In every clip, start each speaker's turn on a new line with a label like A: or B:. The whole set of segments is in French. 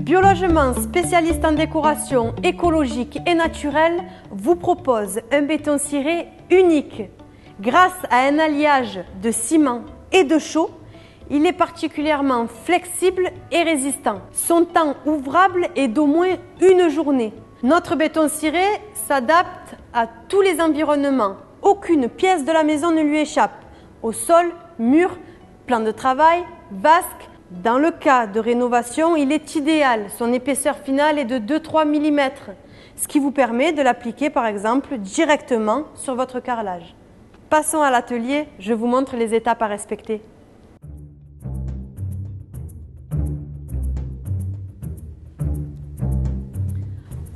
A: Biologement, spécialiste en décoration écologique et naturelle, vous propose un béton ciré unique. Grâce à un alliage de ciment et de chaux, il est particulièrement flexible et résistant. Son temps ouvrable est d'au moins une journée. Notre béton ciré s'adapte à tous les environnements. Aucune pièce de la maison ne lui échappe. Au sol, mur, plan de travail, vasque. Dans le cas de rénovation, il est idéal. Son épaisseur finale est de 2-3 mm, ce qui vous permet de l'appliquer par exemple directement sur votre carrelage. Passons à l'atelier, je vous montre les étapes à respecter.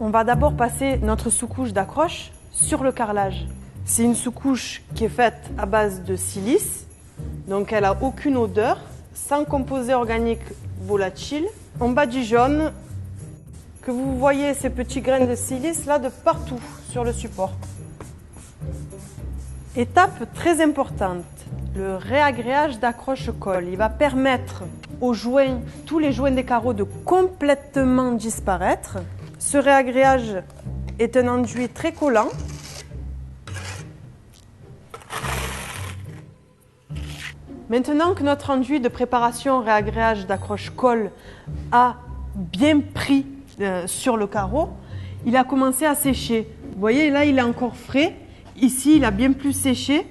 A: On va d'abord passer notre sous-couche d'accroche sur le carrelage. C'est une sous-couche qui est faite à base de silice, donc elle n'a aucune odeur, sans composés organiques volatiles. On badigeonne, que vous voyez ces petits grains de silice là de partout sur le support. Étape très importante, le réagréage d'accroche-colle. Il va permettre aux joints, tous les joints des carreaux de complètement disparaître. Ce réagréage est un enduit très collant. Maintenant que notre enduit de préparation réagréage d'accroche-colle a bien pris sur le carreau, il a commencé à sécher. Vous voyez, là, il est encore frais. Ici, il a bien plus séché.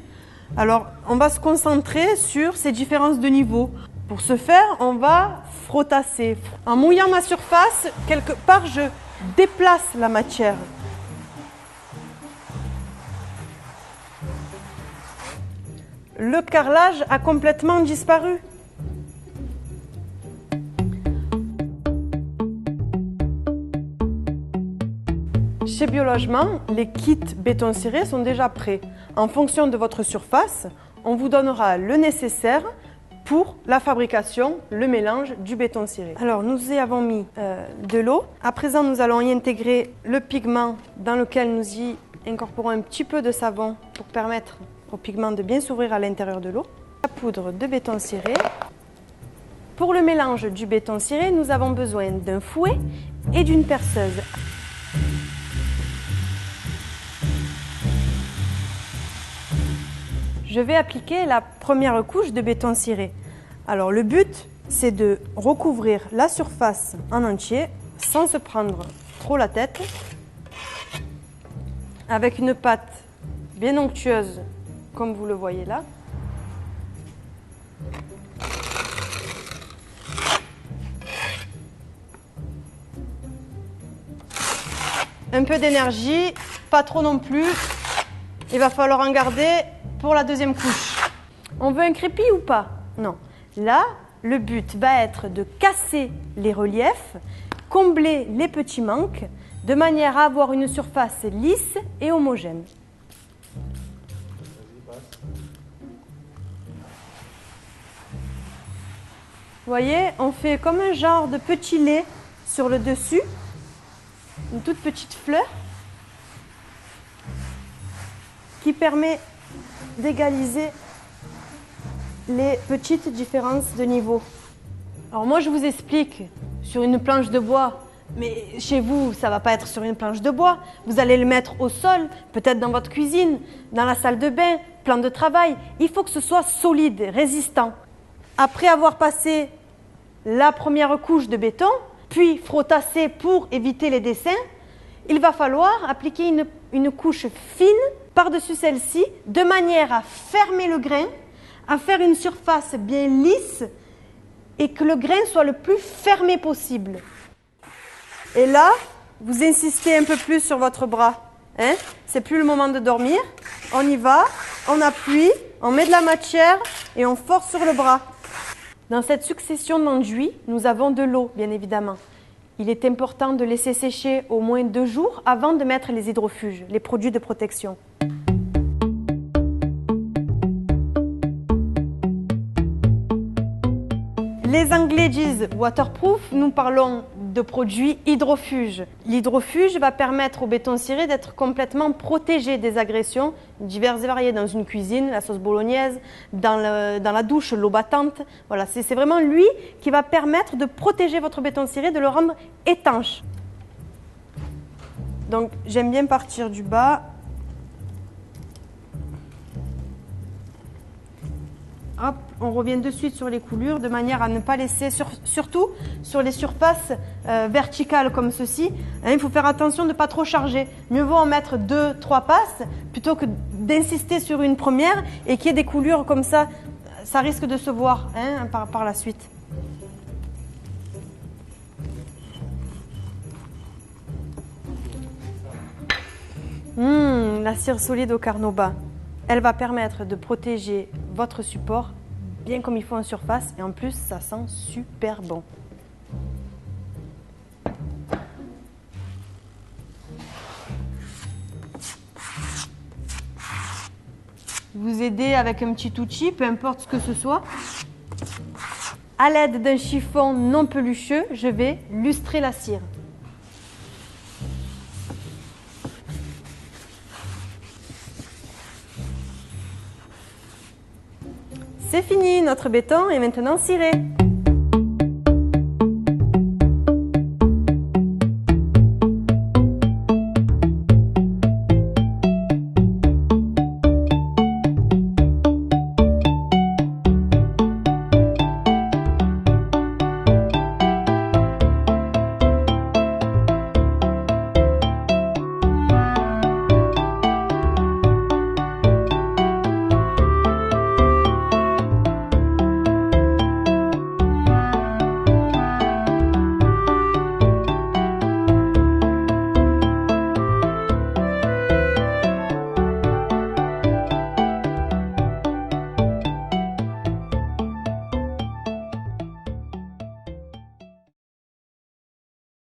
A: Alors, on va se concentrer sur ces différences de niveau. Pour ce faire, on va frottasser. En mouillant ma surface, quelque part, je déplace la matière. Le carrelage a complètement disparu. Chez Biologement, les kits béton ciré sont déjà prêts. En fonction de votre surface, on vous donnera le nécessaire pour la fabrication, le mélange du béton ciré. Alors, nous y avons mis de l'eau. À présent, nous allons y intégrer le pigment dans lequel nous y incorporons un petit peu de savon pour permettre au pigment de bien s'ouvrir à l'intérieur de l'eau. La poudre de béton ciré. Pour le mélange du béton ciré, nous avons besoin d'un fouet et d'une perceuse. Je vais appliquer la première couche de béton ciré. Alors le but, c'est de recouvrir la surface en entier sans se prendre trop la tête, avec une pâte bien onctueuse comme vous le voyez là. Un peu d'énergie, pas trop non plus. Il va falloir en garder pour la deuxième couche. On veut un crépi ou pas? Non. Là, le but va être de casser les reliefs, combler les petits manques, de manière à avoir une surface lisse et homogène. Vous voyez, on fait comme un genre de petit lait sur le dessus, une toute petite fleur qui permet d'égaliser les petites différences de niveau. Alors moi, je vous explique sur une planche de bois, mais chez vous, ça ne va pas être sur une planche de bois. Vous allez le mettre au sol, peut-être dans votre cuisine, dans la salle de bain, plan de travail. Il faut que ce soit solide, résistant. Après avoir passé la première couche de béton, puis frottasser pour éviter les dessins, il va falloir appliquer une couche fine par-dessus celle-ci, de manière à fermer le grain, à faire une surface bien lisse et que le grain soit le plus fermé possible. Et là, vous insistez un peu plus sur votre bras. Hein? C'est plus le moment de dormir. On y va, on appuie, on met de la matière et on force sur le bras. Dans cette succession d'enduits, nous avons de l'eau, bien évidemment. Il est important de laisser sécher au moins 2 jours avant de mettre les hydrofuges, les produits de protection. Les Anglais disent waterproof, nous parlons de produits hydrofuges. L'hydrofuge va permettre au béton ciré d'être complètement protégé des agressions diverses et variées dans une cuisine, la sauce bolognaise, dans la douche, l'eau battante. Voilà, c'est vraiment lui qui va permettre de protéger votre béton ciré, de le rendre étanche. Donc j'aime bien partir du bas. Hop, on revient de suite sur les coulures de manière à ne pas laisser, surtout sur les surfaces verticales comme ceci, hein, il faut faire attention de ne pas trop charger. Mieux vaut en mettre 2-3 passes plutôt que d'insister sur une première et qu'il y ait des coulures comme ça risque de se voir, hein, par la suite. La cire solide au carnauba bas. Elle va permettre de protéger votre support bien comme il faut en surface et en plus ça sent super bon. Vous aider avec un petit outil, peu importe ce que ce soit. À l'aide d'un chiffon non pelucheux, je vais lustrer la cire. C'est fini, notre béton est maintenant ciré.